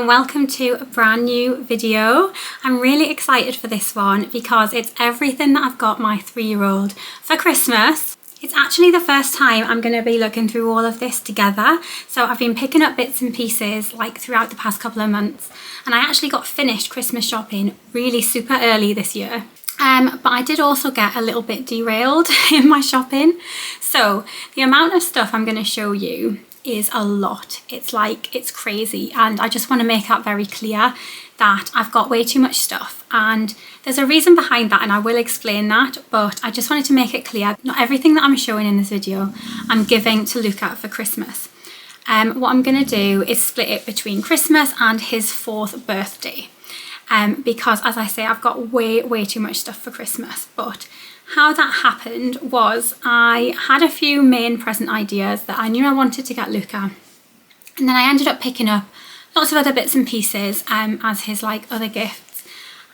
and welcome to a brand new video. I'm really excited for this one because it's everything that I've got my 3-year-old for Christmas. It's actually the first time I'm going to be looking through all of this together. So I've been picking up bits and pieces like throughout the past couple of months, and I actually got finished Christmas shopping really super early this year. But I did also get a little bit derailed in my shopping. So the amount of stuff I'm going to show you is a lot. It's crazy, and I just want to make that very clear that I've got way too much stuff, and there's a reason behind that, and I will explain that, but I just wanted to make it clear not everything that I'm showing in this video I'm giving to Luca for Christmas. What I'm going to do is split it between Christmas and his 4th birthday, because as I say, I've got way too much stuff for Christmas. But how that happened was I had a few main present ideas that I knew I wanted to get Luca, and then I ended up picking up lots of other bits and pieces as his other gifts.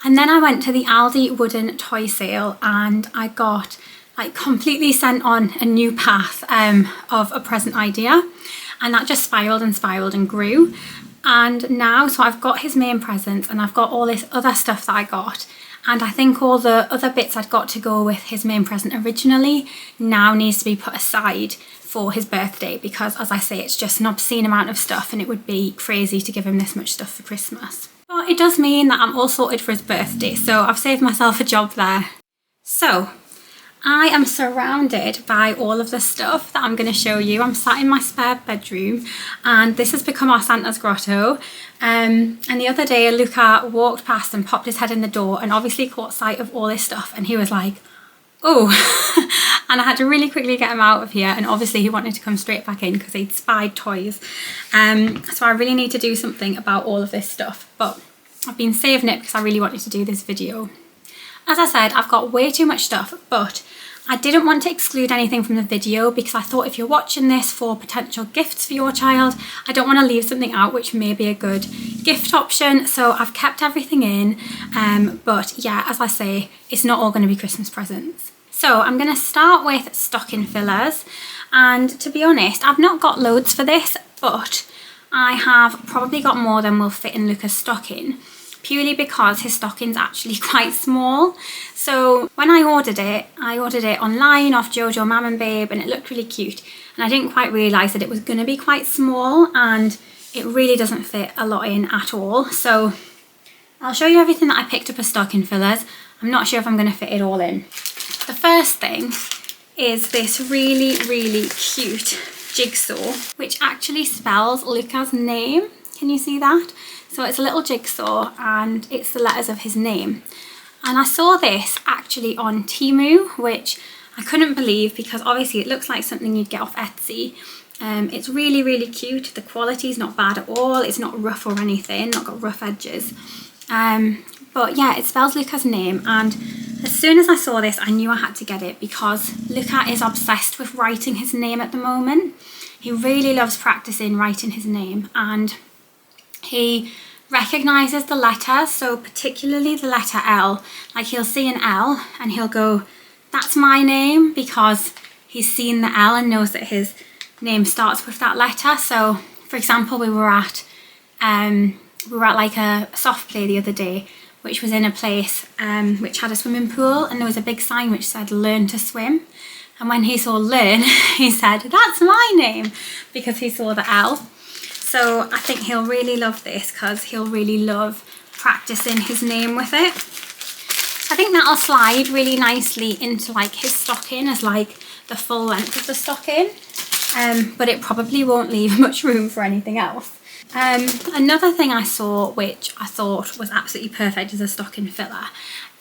And then I went to the Aldi wooden toy sale and I got completely sent on a new path of a present idea, and that just spiraled and grew. And now, so I've got his main presents and I've got all this other stuff that I got. And I think all the other bits I'd got to go with his main present originally now needs to be put aside for his birthday, because as I say, it's just an obscene amount of stuff and it would be crazy to give him this much stuff for Christmas. But it does mean that I'm all sorted for his birthday, so I've saved myself a job there. So I am surrounded by all of the stuff that I'm going to show you. I'm sat in my spare bedroom and this has become our Santa's grotto. And the other day Luca walked past and popped his head in the door and obviously caught sight of all this stuff, and he was like, oh. And I had to really quickly get him out of here, and obviously he wanted to come straight back in because he'd spied toys. So I really need to do something about all of this stuff, but I've been saving it because I really wanted to do this video. As I said, I've got way too much stuff, but I didn't want to exclude anything from the video because I thought if you're watching this for potential gifts for your child, I don't want to leave something out which may be a good gift option. So I've kept everything in, but yeah, as I say, it's not all going to be Christmas presents. So I'm going to start with stocking fillers, and to be honest, I've not got loads for this, but I have probably got more than will fit in Luca's stocking, purely because his stocking's actually quite small. So when I ordered it online off Jojo Mam and Babe, and it looked really cute, and I didn't quite realise that it was going to be quite small, and it really doesn't fit a lot in at all. So I'll show you everything that I picked up as stocking fillers. I'm not sure if I'm going to fit it all in. The first thing is this really cute jigsaw, which actually spells Luca's name. Can you see that? So it's a little jigsaw and it's the letters of his name. And I saw this actually on Temu, which I couldn't believe because obviously it looks like something you'd get off Etsy. It's really cute. The quality's not bad at all. It's not rough or anything, not got rough edges. But yeah, it spells Luca's name, and as soon as I saw this, I knew I had to get it because Luca is obsessed with writing his name at the moment. He really loves practicing writing his name, and he recognises the letters, so particularly the letter L. Like, he'll see an L and he'll go, that's my name, because he's seen the L and knows that his name starts with that letter. So for example, we were at like a soft play the other day, which was in a place which had a swimming pool, and there was a big sign which said learn to swim. And when he saw learn, he said, that's my name, because he saw the L. So I think he'll really love this because he'll really love practicing his name with it. I think that'll slide really nicely into his stocking as the full length of the stocking, but it probably won't leave much room for anything else. Another thing I saw which I thought was absolutely perfect as a stocking filler.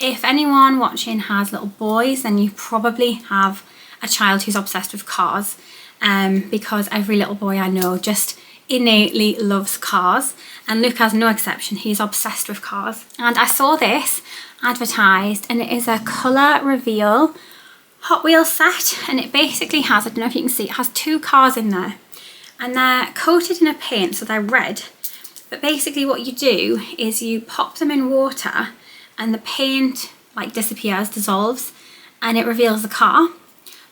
If anyone watching has little boys, then you probably have a child who's obsessed with cars, because every little boy I know just innately loves cars, and Luca's no exception. He's obsessed with cars. And I saw this advertised, and it is a colour reveal Hot Wheels set, and it basically has, I don't know if you can see, it has 2 cars in there. And they're coated in a paint, so they're red. But basically what you do is you pop them in water and the paint disappears, dissolves, and it reveals the car.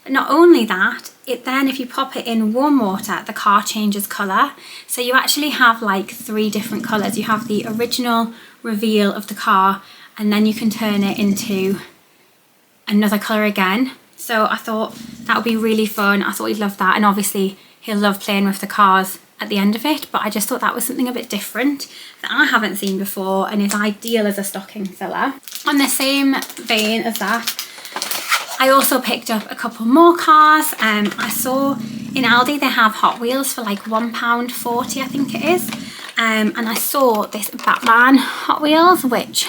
But not only that, it then, if you pop it in warm water, the car changes colour. So you actually have like 3 different colours. You have the original reveal of the car, and then you can turn it into another colour again. So I thought that would be really fun. I thought he'd love that, and obviously he'll love playing with the cars at the end of it, but I just thought that was something a bit different that I haven't seen before and is ideal as a stocking filler. On the same vein as that, I also picked up a couple more cars. I saw in Aldi they have Hot Wheels for like £1.40, I think it is. And I saw this Batman Hot Wheels, which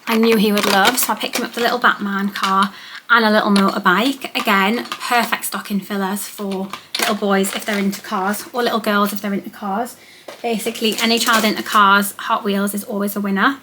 I knew he would love. So I picked him up the little Batman car and a little motorbike. Again, perfect stocking fillers for little boys if they're into cars, or little girls if they're into cars. Basically, any child into cars, Hot Wheels is always a winner.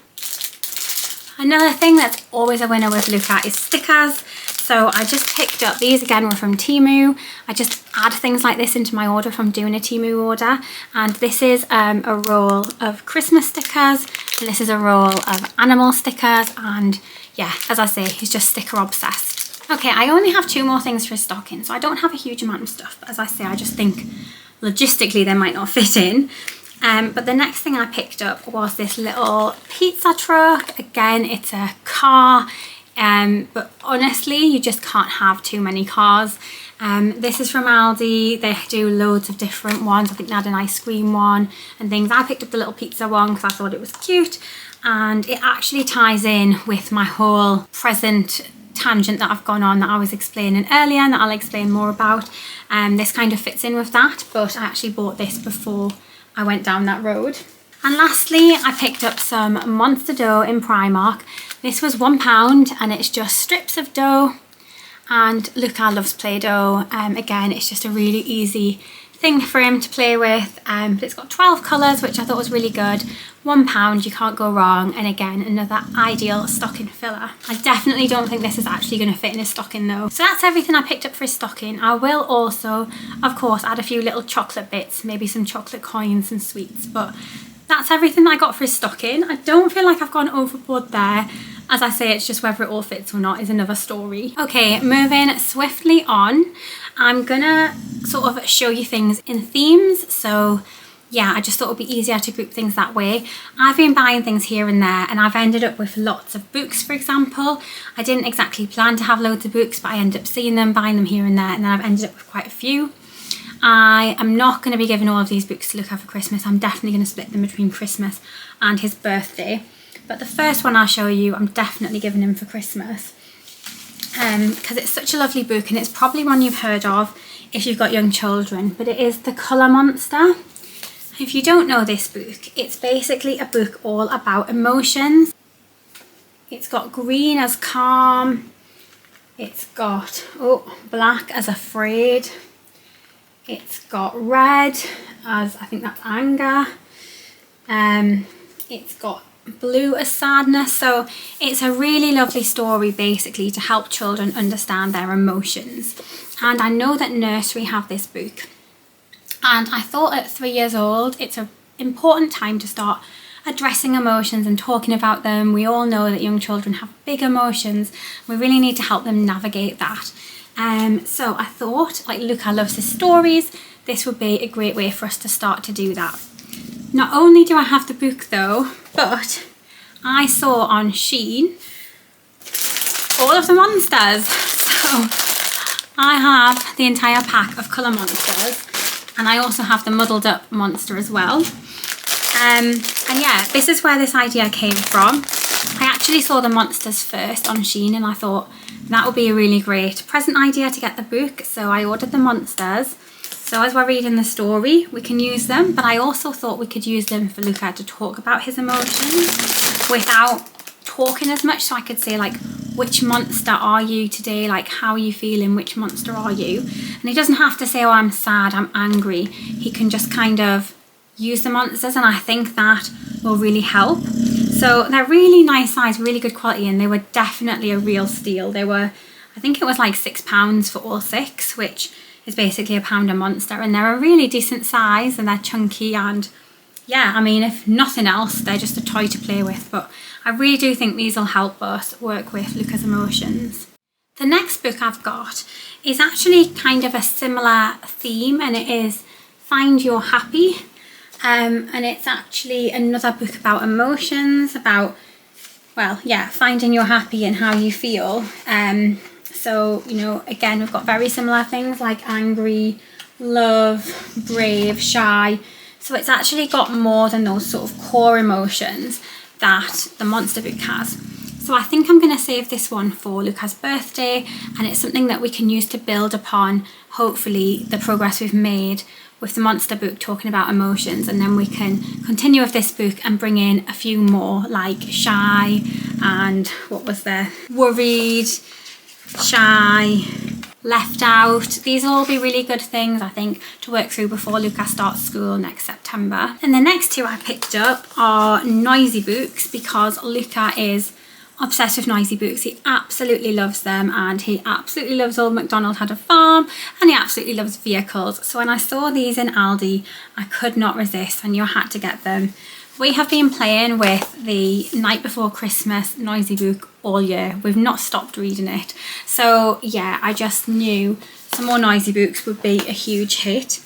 Another thing that's always a winner with Luca is stickers. So I just picked up, these again were from Temu. I just add things like this into my order from doing a Temu order. And this is a roll of Christmas stickers, and this is a roll of animal stickers. And yeah, as I say, he's just sticker obsessed. Okay, I only have 2 more things for his stocking, so I don't have a huge amount of stuff. But as I say, I just think logistically they might not fit in. But the next thing I picked up was this little pizza truck. Again, it's a car. But honestly, you just can't have too many cars. This is from Aldi. They do loads of different ones. I think they had an ice cream one and things. I picked up the little pizza one because I thought it was cute, and it actually ties in with my whole present tangent that I've gone on that I was explaining earlier and that I'll explain more about. This kind of fits in with that, but I actually bought this before I went down that road. And lastly, I picked up some monster dough in Primark. This was £1 and it's just strips of dough, and Luca loves Play-Doh. Again, it's just a really easy thing for him to play with, but it's got 12 colours, which I thought was really good. £1, you can't go wrong, and again, another ideal stocking filler. I definitely don't think this is actually going to fit in a stocking though. So that's everything I picked up for his stocking. I will also, of course, add a few little chocolate bits, maybe some chocolate coins and sweets, but that's everything that I got for his stocking. I don't feel like I've gone overboard there. As I say, it's just whether it all fits or not is another story. Okay, moving swiftly on. I'm gonna sort of show you things in themes. So yeah, I just thought it would be easier to group things that way. I've been buying things here and there, and I've ended up with lots of books, for example. I didn't exactly plan to have loads of books, but I ended up seeing them, buying them here and there, and then I've ended up with quite a few. I am not going to be giving all of these books to Luca for Christmas. I'm definitely going to split them between Christmas and his birthday. But the first one I'll show you, I'm definitely giving him for Christmas. Because it's such a lovely book, and it's probably one you've heard of if you've got young children. But it is The Colour Monster. If you don't know this book, it's basically a book all about emotions. It's got green as calm. It's got black as afraid. It's got red as, I think that's anger. It's got blue as sadness. So it's a really lovely story basically to help children understand their emotions. And I know that nursery have this book. And I thought at 3 years old, it's an important time to start addressing emotions and talking about them. We all know that young children have big emotions. We really need to help them navigate that. So I thought, like Luca loves his stories, this would be a great way for us to start to do that. Not only do I have the book though, but I saw on Shein all of the monsters. So I have the entire pack of Colour Monsters, and I also have the Muddled Up monster as well. And yeah, this is where this idea came from. I actually saw the monsters first on Shein, and I thought that would be a really great present idea to get the book. So I ordered the monsters. So as we're reading the story, we can use them, but I also thought we could use them for Luca to talk about his emotions without talking as much. So I could say like, which monster are you today? Like, how are you feeling? Which monster are you? And he doesn't have to say, oh, I'm sad, I'm angry. He can just kind of use the monsters, and I think that will really help. So they're really nice size, really good quality, and they were definitely a real steal. They were, I think it was like £6 for all 6, which is basically £1 a monster, and they're a really decent size, and they're chunky, and yeah, I mean, if nothing else, they're just a toy to play with. But I really do think these will help us work with Luca's emotions. The next book I've got is actually kind of a similar theme, and it is Find Your Happy. And it's actually another book about emotions, about, well, yeah, finding your happy and how you feel. So, you know, again, we've got very similar things like angry, love, brave, shy. So it's actually got more than those sort of core emotions that the monster book has. So I think I'm going to save this one for Luca's birthday, and it's something that we can use to build upon, hopefully, the progress we've made with the monster book talking about emotions, and then we can continue with this book and bring in a few more, like shy and what was there? Worried, shy, left out. These will all be really good things, I think, to work through before Luca starts school next September. And the next two I picked up are noisy books, because Luca is obsessed with noisy books. He absolutely loves them, and he absolutely loves Old MacDonald Had a Farm, and he absolutely loves vehicles. So when I saw these in Aldi, I could not resist. I knew I had to get them. We have been playing with the Night Before Christmas noisy book all year. We've not stopped reading it. So yeah, I just knew some more noisy books would be a huge hit.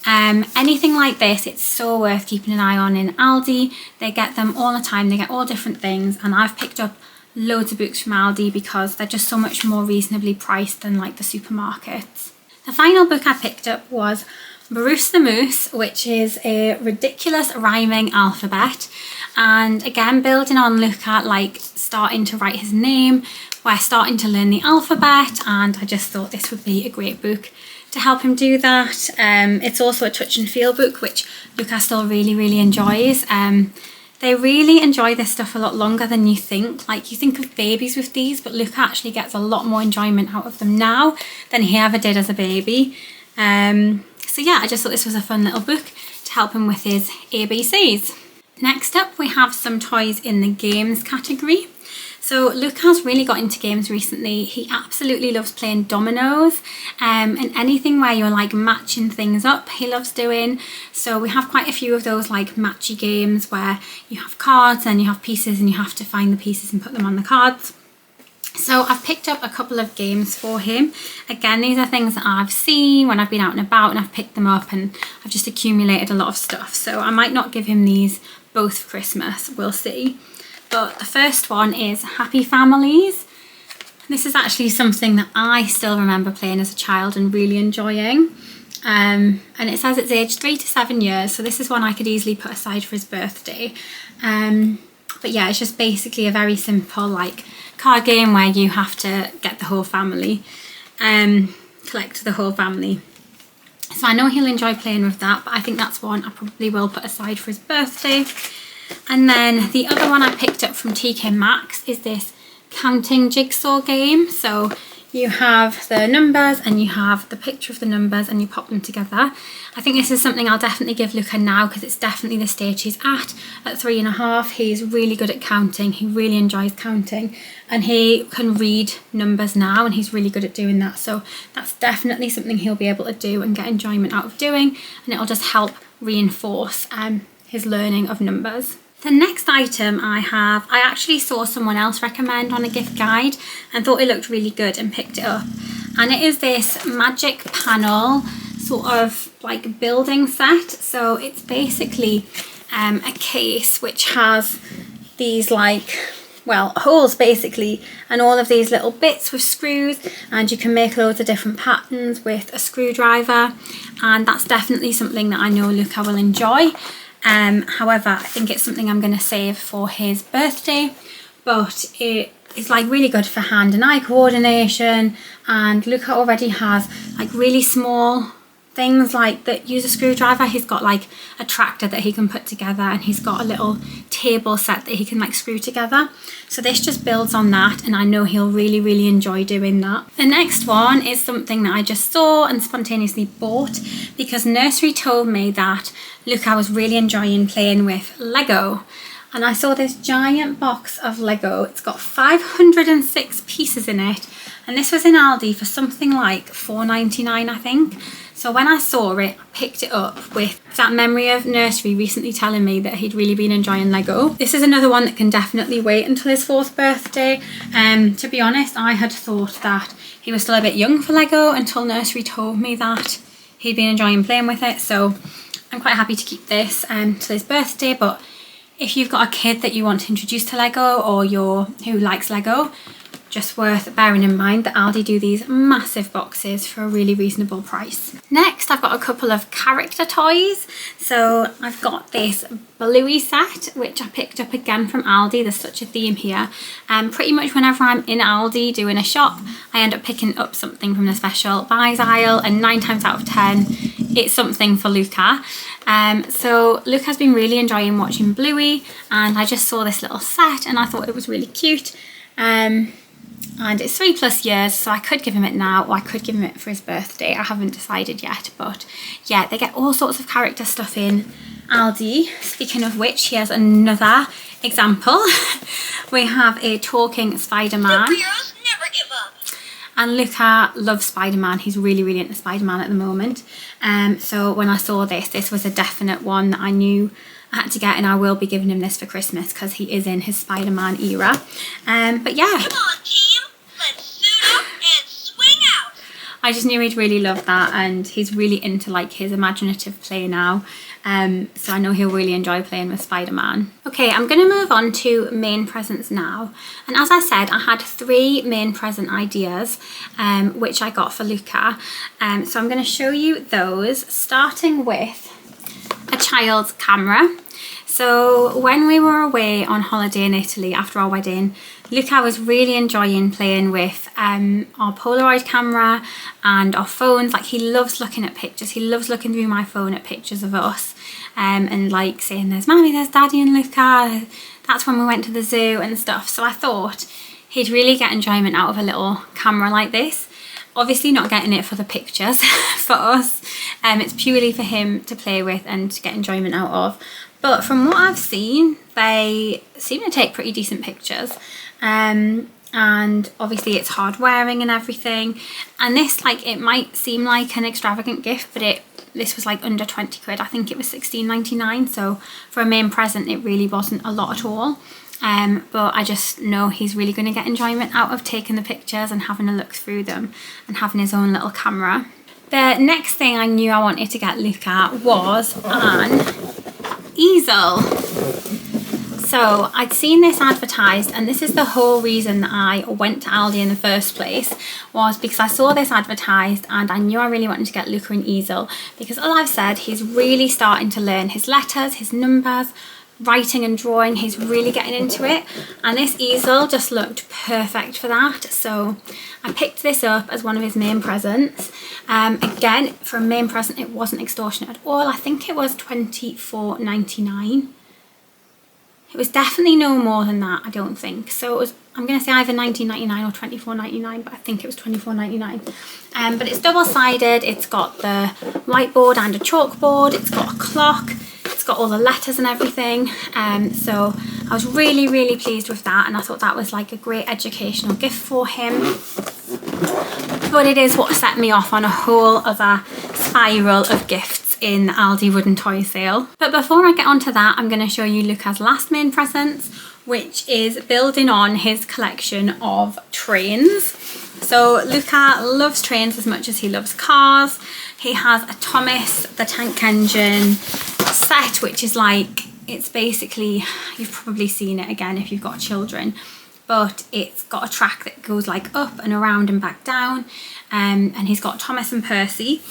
Anything like this, it's so worth keeping an eye on in Aldi. They get them all the time. They get all different things, and I've picked up loads of books from Aldi because they're just so much more reasonably priced than like the supermarkets. The final book I picked up was Bruce the Moose, which is a ridiculous rhyming alphabet, and again, building on Luca like starting to write his name, we're starting to learn the alphabet, and I just thought this would be a great book to help him do that. It's also a touch and feel book, which Luca still really enjoys. They really enjoy this stuff a lot longer than you think. Like, you think of babies with these, but Luca actually gets a lot more enjoyment out of them now than he ever did as a baby. So yeah, I just thought this was a fun little book to help him with his ABCs. Next up, we have some toys in the games category. So Luca's really got into games recently. He absolutely loves playing dominoes, and anything where you're like matching things up, he loves doing. So we have quite a few of those like matchy games where you have cards and you have pieces and you have to find the pieces and put them on the cards. So I've picked up a couple of games for him. Again, these are things that I've seen when I've been out and about, and I've picked them up, and I've just accumulated a lot of stuff. So I might not give him these both for Christmas, we'll see. But the first one is Happy Families. This is actually something that I still remember playing as a child and really enjoying. And it says it's aged 3 to 7 years, so this is one I could easily put aside for his birthday. But yeah, it's just basically a very simple like card game where you have to get the whole family, collect the whole family. So I know he'll enjoy playing with that, but I think that's one I probably will put aside for his birthday. And then the other one I picked up from TK Maxx is this counting jigsaw game. So you have the numbers and you have the picture of the numbers and you pop them together. I think this is something I'll definitely give Luca now, because it's definitely the stage he's at 3.5. He's really good at counting. He really enjoys counting, and he can read numbers now, and he's really good at doing that. So that's definitely something he'll be able to do and get enjoyment out of doing, and it'll just help reinforce his learning of numbers. The next item I actually saw someone else recommend on a gift guide and thought it looked really good and picked it up. And it is this magic panel sort of like building set. So it's basically a case which has these like, well, holes basically, and all of these little bits with screws, and you can make loads of different patterns with a screwdriver, and that's definitely something that I know Luca will enjoy. However, I think it's something I'm going to save for his birthday, but it is like really good for hand and eye coordination, and Luca already has like really small things like that use a screwdriver. He's got like a tractor that he can put together, and he's got a little table set that he can like screw together. So this just builds on that, and I know he'll really enjoy doing that. The next one is something that I just saw and spontaneously bought because nursery told me that Luca was really enjoying playing with Lego. And I saw this giant box of Lego. It's got 506 pieces in it, and this was in Aldi for something like £4.99 I think. So when I saw it, I picked it up with that memory of nursery recently telling me that he'd really been enjoying Lego. This is another one that can definitely wait until his 4th birthday. To be honest, I had thought that he was still a bit young for Lego until nursery told me that he'd been enjoying playing with it. So I'm quite happy to keep this till his birthday. But if you've got a kid that you want to introduce to Lego, or who likes Lego, just worth bearing in mind that Aldi do these massive boxes for a really reasonable price. Next, I've got a couple of character toys. So I've got this Bluey set, which I picked up again from Aldi. There's such a theme here. Pretty much whenever I'm in Aldi doing a shop, I end up picking up something from the special buys aisle, and 9 times out of 10, it's something for Luca. So Luca's been really enjoying watching Bluey, and I just saw this little set and I thought it was really cute. And it's 3+ years, so I could give him it now, or I could give him it for his birthday. I haven't decided yet, but yeah, they get all sorts of character stuff in Aldi. Speaking of which, here's another example. We have a talking Spider-Man. Superheroes never give up. And Luca loves Spider-Man. He's really, really into Spider-Man at the moment. So when I saw this was a definite one that I knew I had to get, and I will be giving him this for Christmas because he is in his Spider-Man era. But yeah. Come on, team. Let's suit up and swing out. I just knew he'd really love that, and he's really into like his imaginative play now. So I know he'll really enjoy playing with Spider-Man. Okay, I'm going to move on to main presents now. And as I said, I had 3 main present ideas, which I got for Luca. So I'm going to show you those, starting with a child's camera. So when we were away on holiday in Italy after our wedding, Luca was really enjoying playing with our Polaroid camera and our phones. Like, he loves looking at pictures. He loves looking through my phone at pictures of us, and like saying, there's Mommy, there's Daddy and Luca. That's when we went to the zoo and stuff. So I thought he'd really get enjoyment out of a little camera like this. Obviously not getting it for the pictures for us. It's purely for him to play with and to get enjoyment out of. But from what I've seen, they seem to take pretty decent pictures. And obviously it's hard wearing and everything. And this, like, it might seem like an extravagant gift, but this was like under 20 quid. I think it was 16.99. So for a main present, it really wasn't a lot at all. But I just know he's really going to get enjoyment out of taking the pictures and having a look through them and having his own little camera. The next thing I knew I wanted to get Luca was an easel. So I'd seen this advertised, and this is the whole reason that I went to Aldi in the first place, was because I saw this advertised and I knew I really wanted to get Luca an easel, because as I've said, he's really starting to learn his letters, his numbers, writing and drawing. He's really getting into it, and this easel just looked perfect for that. So I picked this up as one of his main presents. Again, for a main present, it wasn't extortionate at all. I think it was £24.99. It was definitely no more than that, I don't think. So it was, I'm going to say either £19.99 or £24.99, but I think it was £24.99. But it's double-sided. It's got the whiteboard and a chalkboard. It's got a clock. It's got all the letters and everything. So I was really, really pleased with that, and I thought that was like a great educational gift for him. But it is what set me off on a whole other spiral of gifts in the Aldi wooden toy sale. But before I get onto that, I'm going to show you Luca's last main presents, which is building on his collection of trains. So Luca loves trains as much as he loves cars. He has a Thomas the Tank Engine set, which is like, it's basically, you've probably seen it again if you've got children, but it's got a track that goes like up and around and back down, and he's got Thomas and Percy.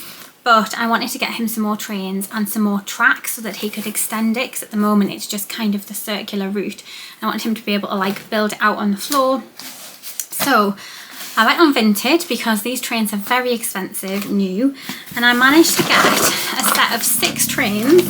But I wanted to get him some more trains and some more tracks so that he could extend it, because at the moment it's just kind of the circular route. I wanted him to be able to like build it out on the floor. So I went on Vinted because these trains are very expensive new, and I managed to get a set of 6 trains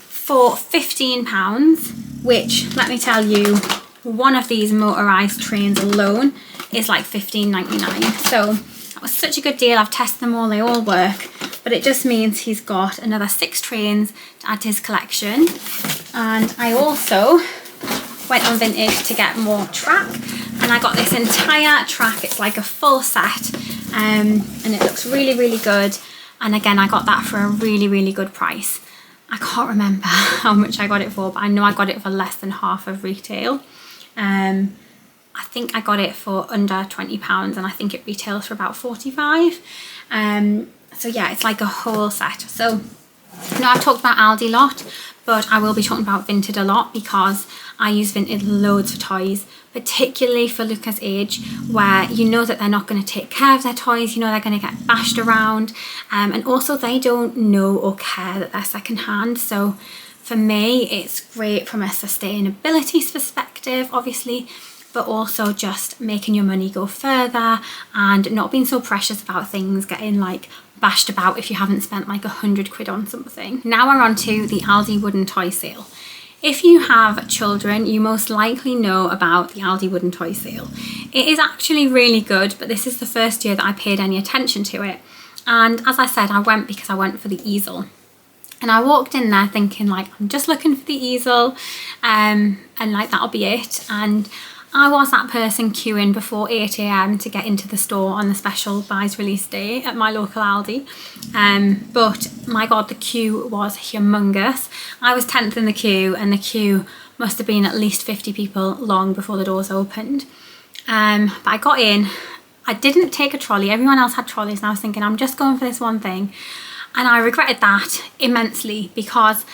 for £15, which, let me tell you, one of these motorised trains alone is like £15.99. So that was such a good deal. I've tested them all, they all work, but it just means he's got another 6 trains to add to his collection. And I also went on Vintage to get more track, And I got this entire track. It's like a full set, and it looks really, really good. And again, I got that for a really, really good price. I can't remember how much I got it for, but I know I got it for less than half of retail. I think I got it for under £20, and I think it retails for about 45. So yeah, it's like a whole set. So now I've talked about Aldi a lot, but I will be talking about Vinted a lot because I use Vinted loads for toys, particularly for Luca's age, where you know that they're not going to take care of their toys, you know they're going to get bashed around, and also they don't know or care that they're secondhand. So for me, it's great from a sustainability perspective, obviously, but also just making your money go further and not being so precious about things getting like bashed about if you haven't spent like £100 on something. Now we're on to the Aldi wooden toy sale. If you have children, you most likely know about the Aldi wooden toy sale. It is actually really good, but this is the first year that I paid any attention to it. And as I said, I went because I went for the easel. And I walked in there thinking like, I'm just looking for the easel, and like that'll be it. And I was that person queuing before 8 AM to get into the store on the special buys release day at my local Aldi. But my God, the queue was humongous. I was 10th in the queue, and the queue must have been at least 50 people long before the doors opened. But I got in. I didn't take a trolley. Everyone else had trolleys, and I was thinking, I'm just going for this one thing. And I regretted that immensely because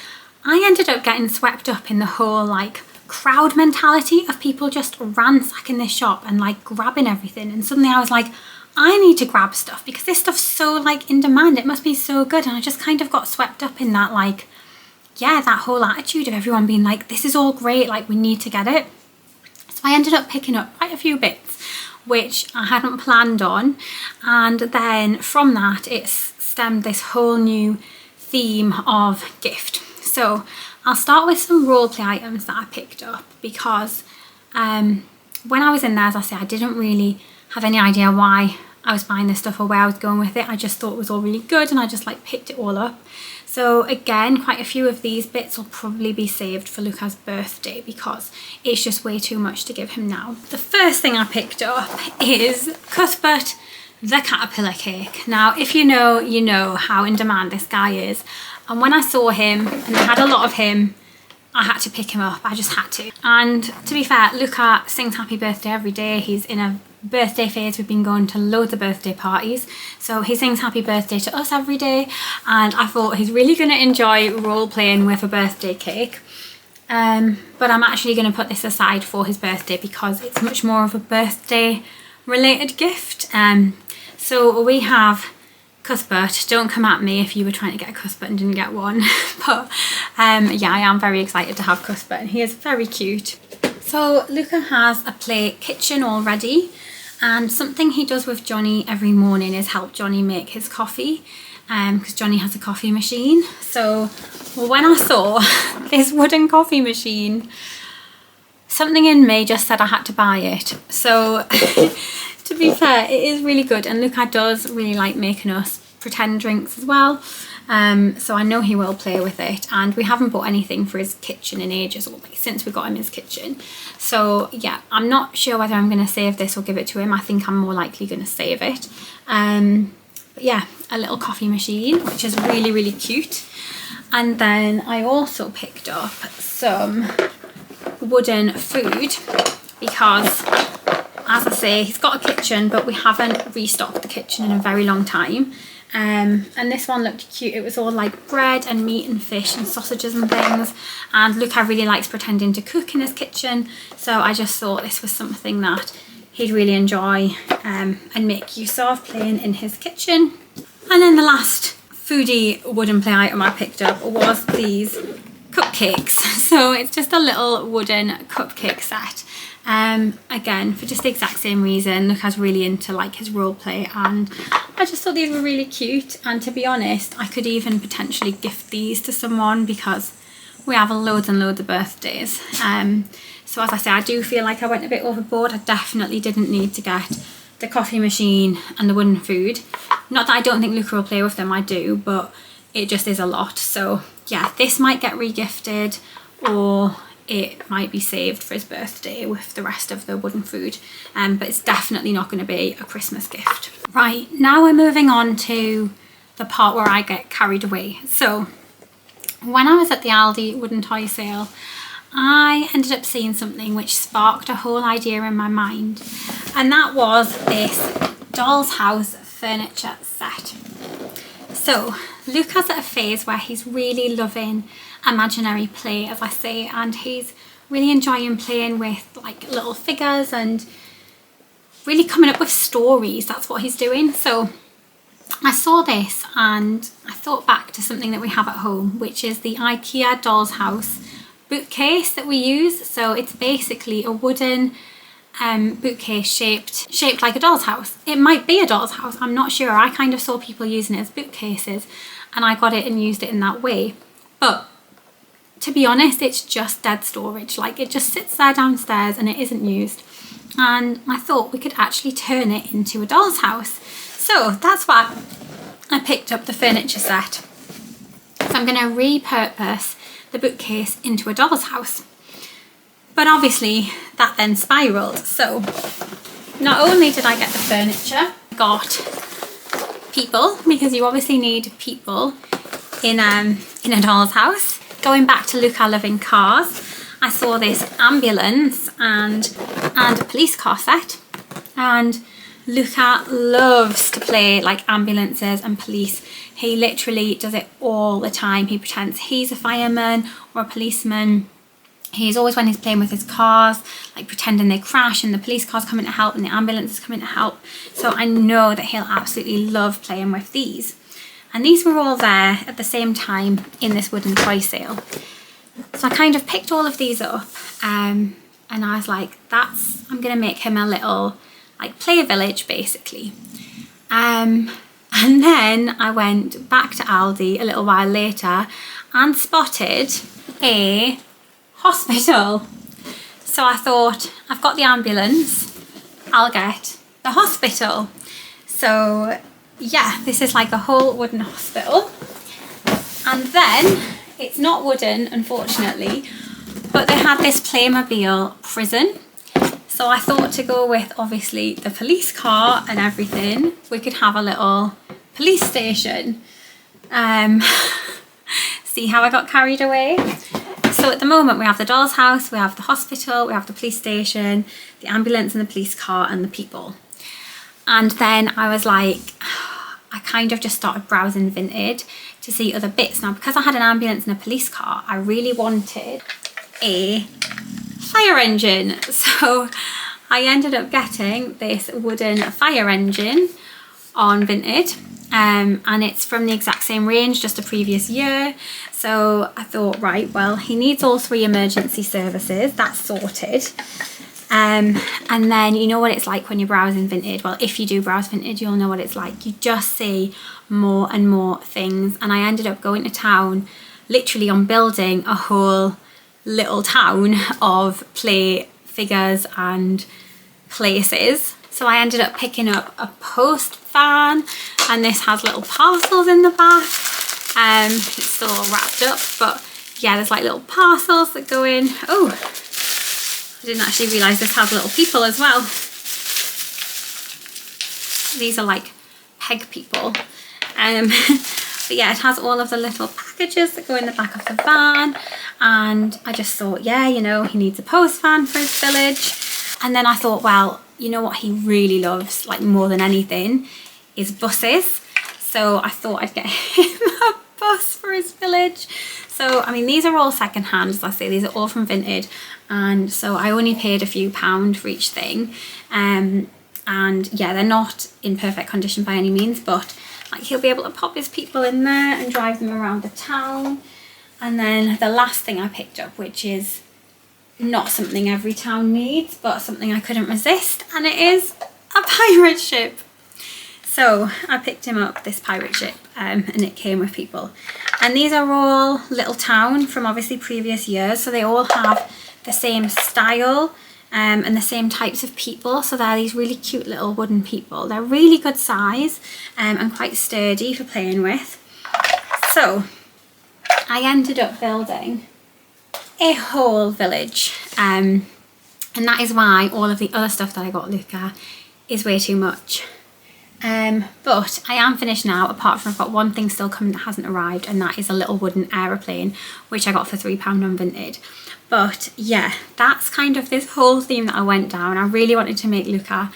I ended up getting swept up in the whole like crowd mentality of people just ransacking this shop and like grabbing everything. And suddenly I was like, I need to grab stuff because this stuff's so like in demand, it must be so good. And I just kind of got swept up in that, like, yeah, that whole attitude of everyone being like, this is all great, like we need to get it. So I ended up picking up quite a few bits which I hadn't planned on, and then from that it stemmed this whole new theme of gift. So I'll start with some roleplay items that I picked up because when I was in there, as I say, I didn't really have any idea why I was buying this stuff or where I was going with it. I just thought it was all really good and I just like picked it all up. So again, quite a few of these bits will probably be saved for Luca's birthday because it's just way too much to give him now. The first thing I picked up is Cuthbert the caterpillar cake. Now, if you know, you know how in demand this guy is. And when I saw him, and I had a lot of him, I had to pick him up. I just had to. And to be fair, Luca sings happy birthday every day. He's in a birthday phase. We've been going to loads of birthday parties. So he sings happy birthday to us every day. And I thought he's really going to enjoy role playing with a birthday cake. But I'm actually going to put this aside for his birthday because it's much more of a birthday related gift. So we have Cuthbert. Don't come at me if you were trying to get a Cuthbert and didn't get one. But yeah, I am very excited to have Cuthbert and he is very cute. So Luca has a play kitchen already, and something he does with Johnny every morning is help Johnny make his coffee, because Johnny has a coffee machine. So when I saw this wooden coffee machine, something in me just said I had to buy it. So to be fair, it is really good, and Luca does really like making us pretend drinks as well. So I know he will play with it, and we haven't bought anything for his kitchen in ages, or like since we got him his kitchen. So yeah, I'm not sure whether I'm going to save this or give it to him. I think I'm more likely going to save it. But yeah, a little coffee machine, which is really, really cute. And then I also picked up some wooden food because, as I say, he's got a kitchen, but we haven't restocked the kitchen in a very long time. And this one looked cute. It was all like bread and meat and fish and sausages and things. And Luca really likes pretending to cook in his kitchen. So I just thought this was something that he'd really enjoy and make use of playing in his kitchen. And then the last foodie wooden play item I picked up was these cupcakes. So it's just a little wooden cupcake set. Again, for just the exact same reason. Luca's really into like his role play, and I just thought these were really cute. And to be honest, I could even potentially gift these to someone because we have loads and loads of birthdays. So as I say, I do feel like I went a bit overboard. I definitely didn't need to get the coffee machine and the wooden food. Not that I don't think Luca will play with them, I do, but it just is a lot. So yeah, this might get regifted, or it might be saved for his birthday with the rest of the wooden food, but it's definitely not going to be a Christmas gift. Right, now we're moving on to the part where I get carried away. So when I was at the Aldi wooden toy sale, I ended up seeing something which sparked a whole idea in my mind, and that was this doll's house furniture set. So Luca's at a phase where he's really loving imaginary play, as I say, and he's really enjoying playing with like little figures and really coming up with stories. That's what he's doing. So I saw this and I thought back to something that we have at home, which is the IKEA doll's house bookcase that we use. So it's basically a wooden bookcase shaped like a doll's house. It might be a doll's house, I'm not sure. I kind of saw people using it as bookcases and I got it and used it in that way. But to be honest, it's just dead storage. Like, it just sits there downstairs and it isn't used. And I thought we could actually turn it into a doll's house. So that's why I picked up the furniture set. So I'm going to repurpose the bookcase into a doll's house. But obviously that then spiraled. So not only did I get the furniture, I got people, because you obviously need people in a doll's house. Going back to Luca loving cars, I saw this ambulance and a police car set, and Luca loves to play like ambulances and police. He literally does it all the time. He pretends he's a fireman or a policeman. He's always, when he's playing with his cars, like pretending they crash and the police car's coming to help and the ambulance is coming to help. So I know that he'll absolutely love playing with these. And these were all there at the same time in this wooden toy sale. So I kind of picked all of these up and I was like, I'm going to make him a little like play village basically. And then I went back to Aldi a little while later and spotted a hospital. So I thought, I've got the ambulance, I'll get the hospital. So yeah, this is like a whole wooden hospital. And then it's not wooden, unfortunately, but they had this Playmobil prison. So I thought, to go with obviously the police car and everything, we could have a little police station. See how I got carried away? So at the moment we have the doll's house, we have the hospital, we have the police station, the ambulance and the police car and the people. And then I was like, I kind of just started browsing Vinted to see other bits. Now, because I had an ambulance and a police car, I really wanted a fire engine. So I ended up getting this wooden fire engine on Vinted. And it's from the exact same range, just a previous year. So I thought, right, well, he needs all 3 emergency services. That's sorted. And then you know what it's like when you're browsing Vinted. Well, if you do browse Vinted, you'll know what it's like. You just see more and more things. And I ended up going to town literally on building a whole little town of play figures and places. So I ended up picking up a post van, and this has little parcels in the back. It's still all wrapped up, but yeah, there's like little parcels that go in. Oh, I didn't actually realise this has little people as well. These are like peg people. But yeah, it has all of the little packages that go in the back of the van, and I just thought, yeah, you know, he needs a post van for his village. And then I thought, well, you know what he really loves, like more than anything, is buses. So I thought I'd get him a bus for his village. So, I mean, these are all second hand, as I say, these are all from Vinted. And so I only paid a few pound for each thing. And yeah, they're not in perfect condition by any means, but like he'll be able to pop his people in there and drive them around the town. And then the last thing I picked up, which is not something every town needs, but something I couldn't resist, and it is a pirate ship. So I picked him up this pirate ship, and it came with people. And these are all little town from obviously previous years, so they all have the same style and the same types of people. So they're these really cute little wooden people. They're really good size and quite sturdy for playing with. So I ended up building a whole village. And that is why all of the other stuff that I got Luca is way too much. But I am finished now, apart from I've got one thing still coming that hasn't arrived, and that is a little wooden aeroplane, which I got for £3 on Vinted. But yeah, that's kind of this whole theme that I went down. I really wanted to make Luca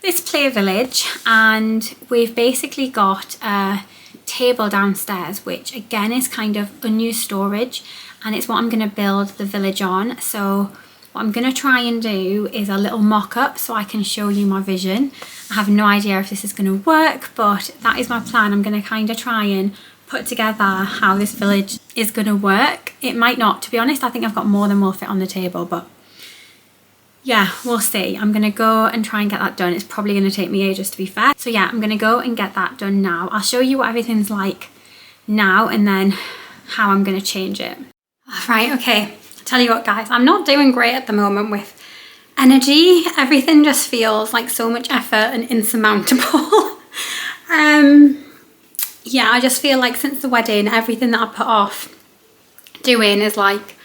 this play village, and we've basically got a table downstairs, which again is kind of unused storage, and it's what I'm going to build the village on. So what I'm going to try and do is a little mock-up so I can show you my vision. I have no idea if this is going to work, but that is my plan. I'm going to kind of try and put together how this village is going to work. It might not, to be honest. I think I've got more than will fit on the table, but yeah, we'll see. I'm going to go and try and get that done. It's probably going to take me ages, to be fair. So yeah, I'm going to go and get that done now. I'll show you what everything's like now and then how I'm going to change it. Right, okay. Tell you what, guys, I'm not doing great at the moment with energy. Everything just feels like so much effort and insurmountable. Yeah, I just feel like since the wedding, everything that I put off doing is like,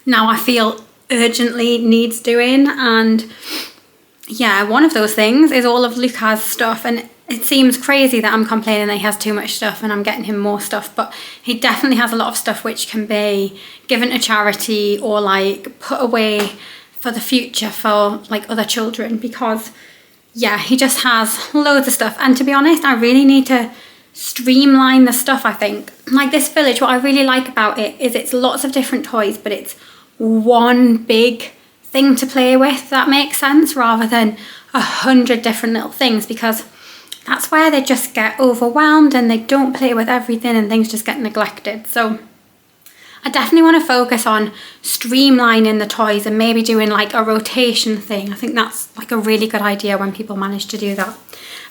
now I feel urgently needs doing. And yeah, one of those things is all of Luca's stuff, and it seems crazy that I'm complaining that he has too much stuff and I'm getting him more stuff, but he definitely has a lot of stuff which can be given to charity or like put away for the future for like other children, because yeah, he just has loads of stuff. And to be honest, I really need to streamline the stuff. I think like this village, what I really like about it is it's lots of different toys, but it's one big thing to play with. That makes sense, rather than 100 different little things, because that's where they just get overwhelmed and they don't play with everything and things just get neglected. So I definitely want to focus on streamlining the toys and maybe doing like a rotation thing. I think that's like a really good idea when people manage to do that.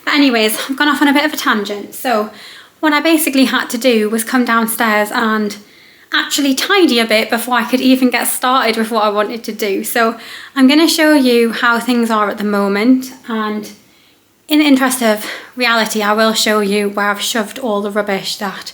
But anyways, I've gone off on a bit of a tangent. So what I basically had to do was come downstairs and actually tidy a bit before I could even get started with what I wanted to do. So I'm going to show you how things are at the moment, and in the interest of reality, I will show you where I've shoved all the rubbish that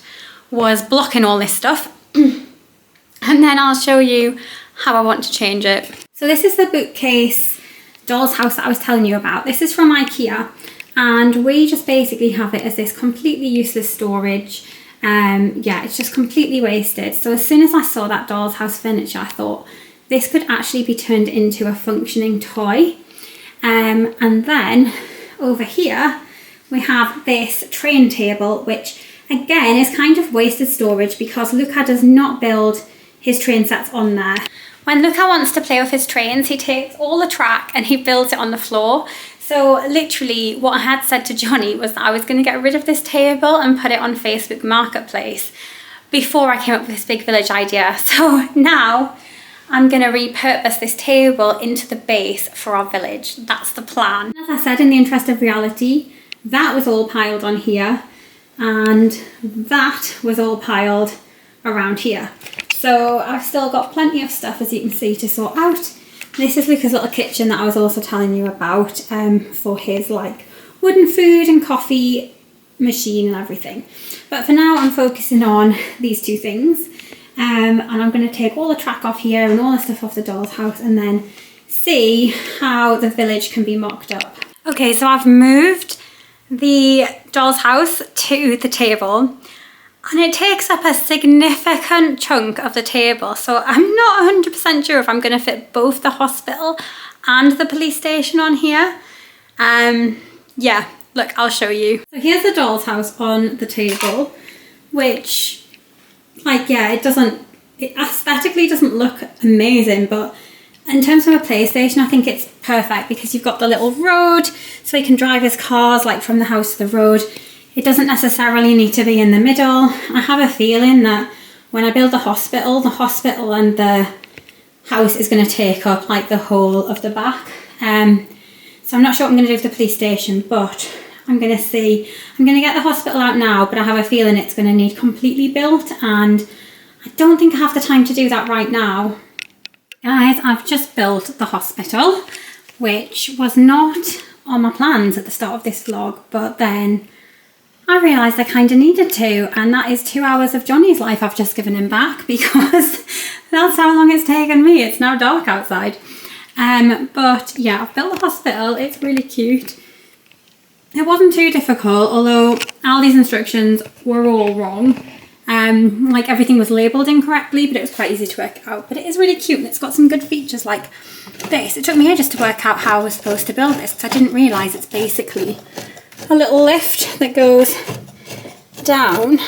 was blocking all this stuff. And then I'll show you how I want to change it. So this is the bookcase doll's house that I was telling you about. This is from IKEA, and we just basically have it as this completely useless storage. Yeah, it's just completely wasted. So as soon as I saw that doll's house furniture, I thought this could actually be turned into a functioning toy. And then over here we have this train table, which again is kind of wasted storage because Luca does not build his train sets on there. When Luca wants to play with his trains, he takes all the track and he builds it on the floor. So literally what I had said to Johnny was that I was going to get rid of this table and put it on Facebook Marketplace before I came up with this big village idea. So now I'm going to repurpose this table into the base for our village. That's the plan. As I said, in the interest of reality, that was all piled on here and that was all piled around here. So I've still got plenty of stuff, as you can see, to sort out. This is Luca's little kitchen that I was also telling you about, for his like wooden food and coffee machine and everything. But for now I'm focusing on these two things, and I'm going to take all the track off here and all the stuff off the doll's house and then see how the village can be mocked up. Okay, so I've moved the doll's house to the table, and it takes up a significant chunk of the table. So I'm not 100% sure if I'm going to fit both the hospital and the police station on here. Yeah, look, I'll show you. So here's the doll's house on the table, which, like, yeah, it aesthetically doesn't look amazing, but in terms of a PlayStation, I think it's perfect because you've got the little road so he can drive his cars like from the house to the road. It doesn't necessarily need to be in the middle. I have a feeling that when I build the hospital and the house is going to take up like the whole of the back. So I'm not sure what I'm going to do with the police station, but I'm going to see. I'm going to get the hospital out now, but I have a feeling it's going to need completely built, and I don't think I have the time to do that right now. Guys, I've just built the hospital, which was not on my plans at the start of this vlog, but then I realised I kind of needed to, and that is 2 hours of Johnny's life I've just given him back, because that's how long it's taken me. It's now dark outside. But yeah, I've built the hospital. It's really cute. It wasn't too difficult, although Aldi's instructions were all wrong. Like everything was labelled incorrectly, but it was quite easy to work out. But it is really cute, and it's got some good features like this. It took me ages to work out how I was supposed to build this, because I didn't realise it's basically a little lift that goes down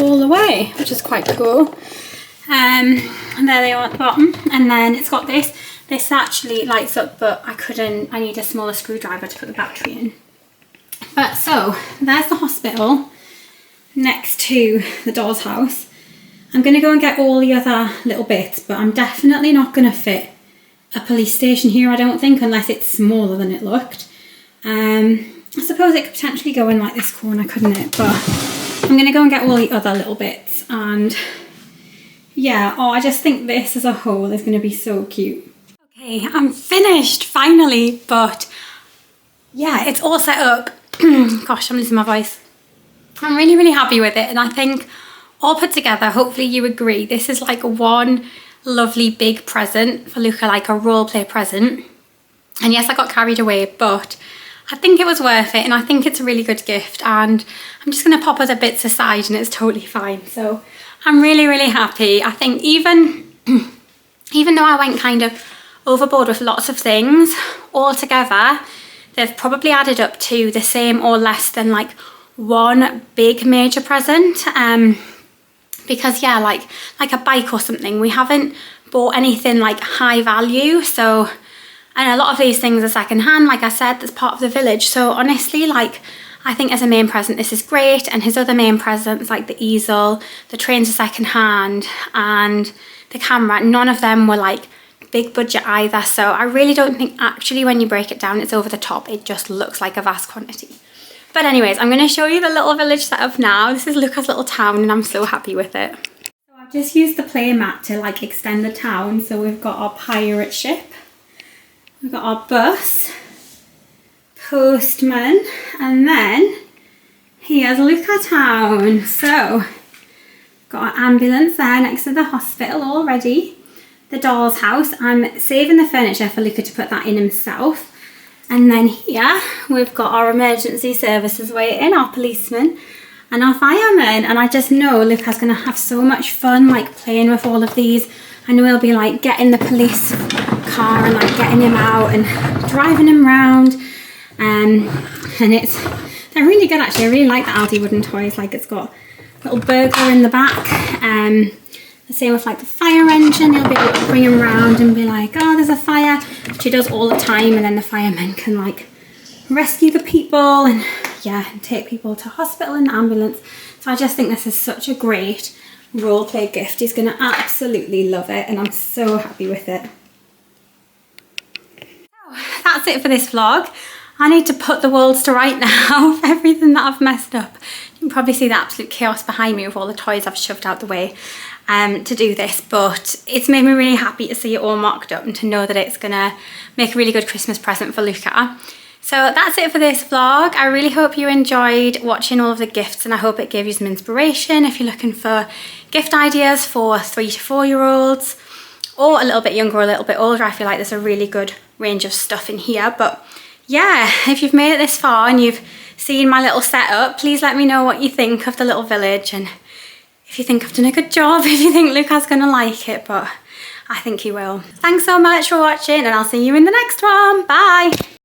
all the way, which is quite cool. And there they are at the bottom, and then it's got this. This actually lights up, but I need a smaller screwdriver to put the battery in. But so, there's the hospital next to the doll's house. I'm going to go and get all the other little bits, but I'm definitely not going to fit a police station here, I don't think, unless it's smaller than it looked. I suppose it could potentially go in like this corner, couldn't it? But I'm going to go and get all the other little bits, and yeah, I just think this as a whole is going to be so cute. Okay, I'm finished finally, but yeah, it's all set up. Gosh, I'm losing my voice. I'm really, really happy with it, and I think all put together, hopefully you agree, this is like one lovely big present for Luca, like a role play present. And yes, I got carried away, but I think it was worth it, and I think it's a really good gift, and I'm just going to pop other bits aside and it's totally fine. So I'm really, really happy. I think even though I went kind of overboard with lots of things, all together they've probably added up to the same or less than like one big major present. Because yeah, like a bike or something, we haven't bought anything like high value, so, and a lot of these things are secondhand, like I said, that's part of the village. So honestly, like, I think as a main present this is great, and his other main presents like the easel, the trains are secondhand, and the camera, none of them were like big budget either. So I really don't think actually when you break it down it's over the top, it just looks like a vast quantity. But anyways, I'm going to show you the little village setup now. This is Luca's little town, and I'm so happy with it. So I've just used the play mat to like extend the town. So we've got our pirate ship, we've got our bus, postman, and then here's Luca town. So got our ambulance there next to the hospital already. The doll's house, I'm saving the furniture for Luca to put that in himself. And then here we've got our emergency services waiting, our policemen and our firemen. And I just know Luca's going to have so much fun like playing with all of these. I know he'll be like getting the police car and like getting him out and driving him around. And they're really good actually. I really like the Aldi wooden toys. Like it's got a little burglar in the back. The same with like the fire engine, he'll be able to bring him around and be like, oh, there's a fire, which he does all the time, and then the firemen can like rescue the people and yeah, and take people to hospital in the ambulance. So I just think this is such a great role play gift. He's going to absolutely love it, and I'm so happy with it. So that's it for this vlog. I need to put the worlds to right now for everything that I've messed up. You can probably see the absolute chaos behind me with all the toys I've shoved out the way to do this, but it's made me really happy to see it all mocked up and to know that it's gonna make a really good Christmas present for Luca. So that's it for this vlog. I really hope you enjoyed watching all of the gifts, and I hope it gave you some inspiration if you're looking for gift ideas for 3 to 4 year olds, or a little bit younger or a little bit older. I feel like there's a really good range of stuff in here. But yeah, if you've made it this far and you've seen my little setup, please let me know what you think of the little village, and if you think I've done a good job, if you think Luca's gonna like it, but I think he will. Thanks so much for watching, and I'll see you in the next one. Bye.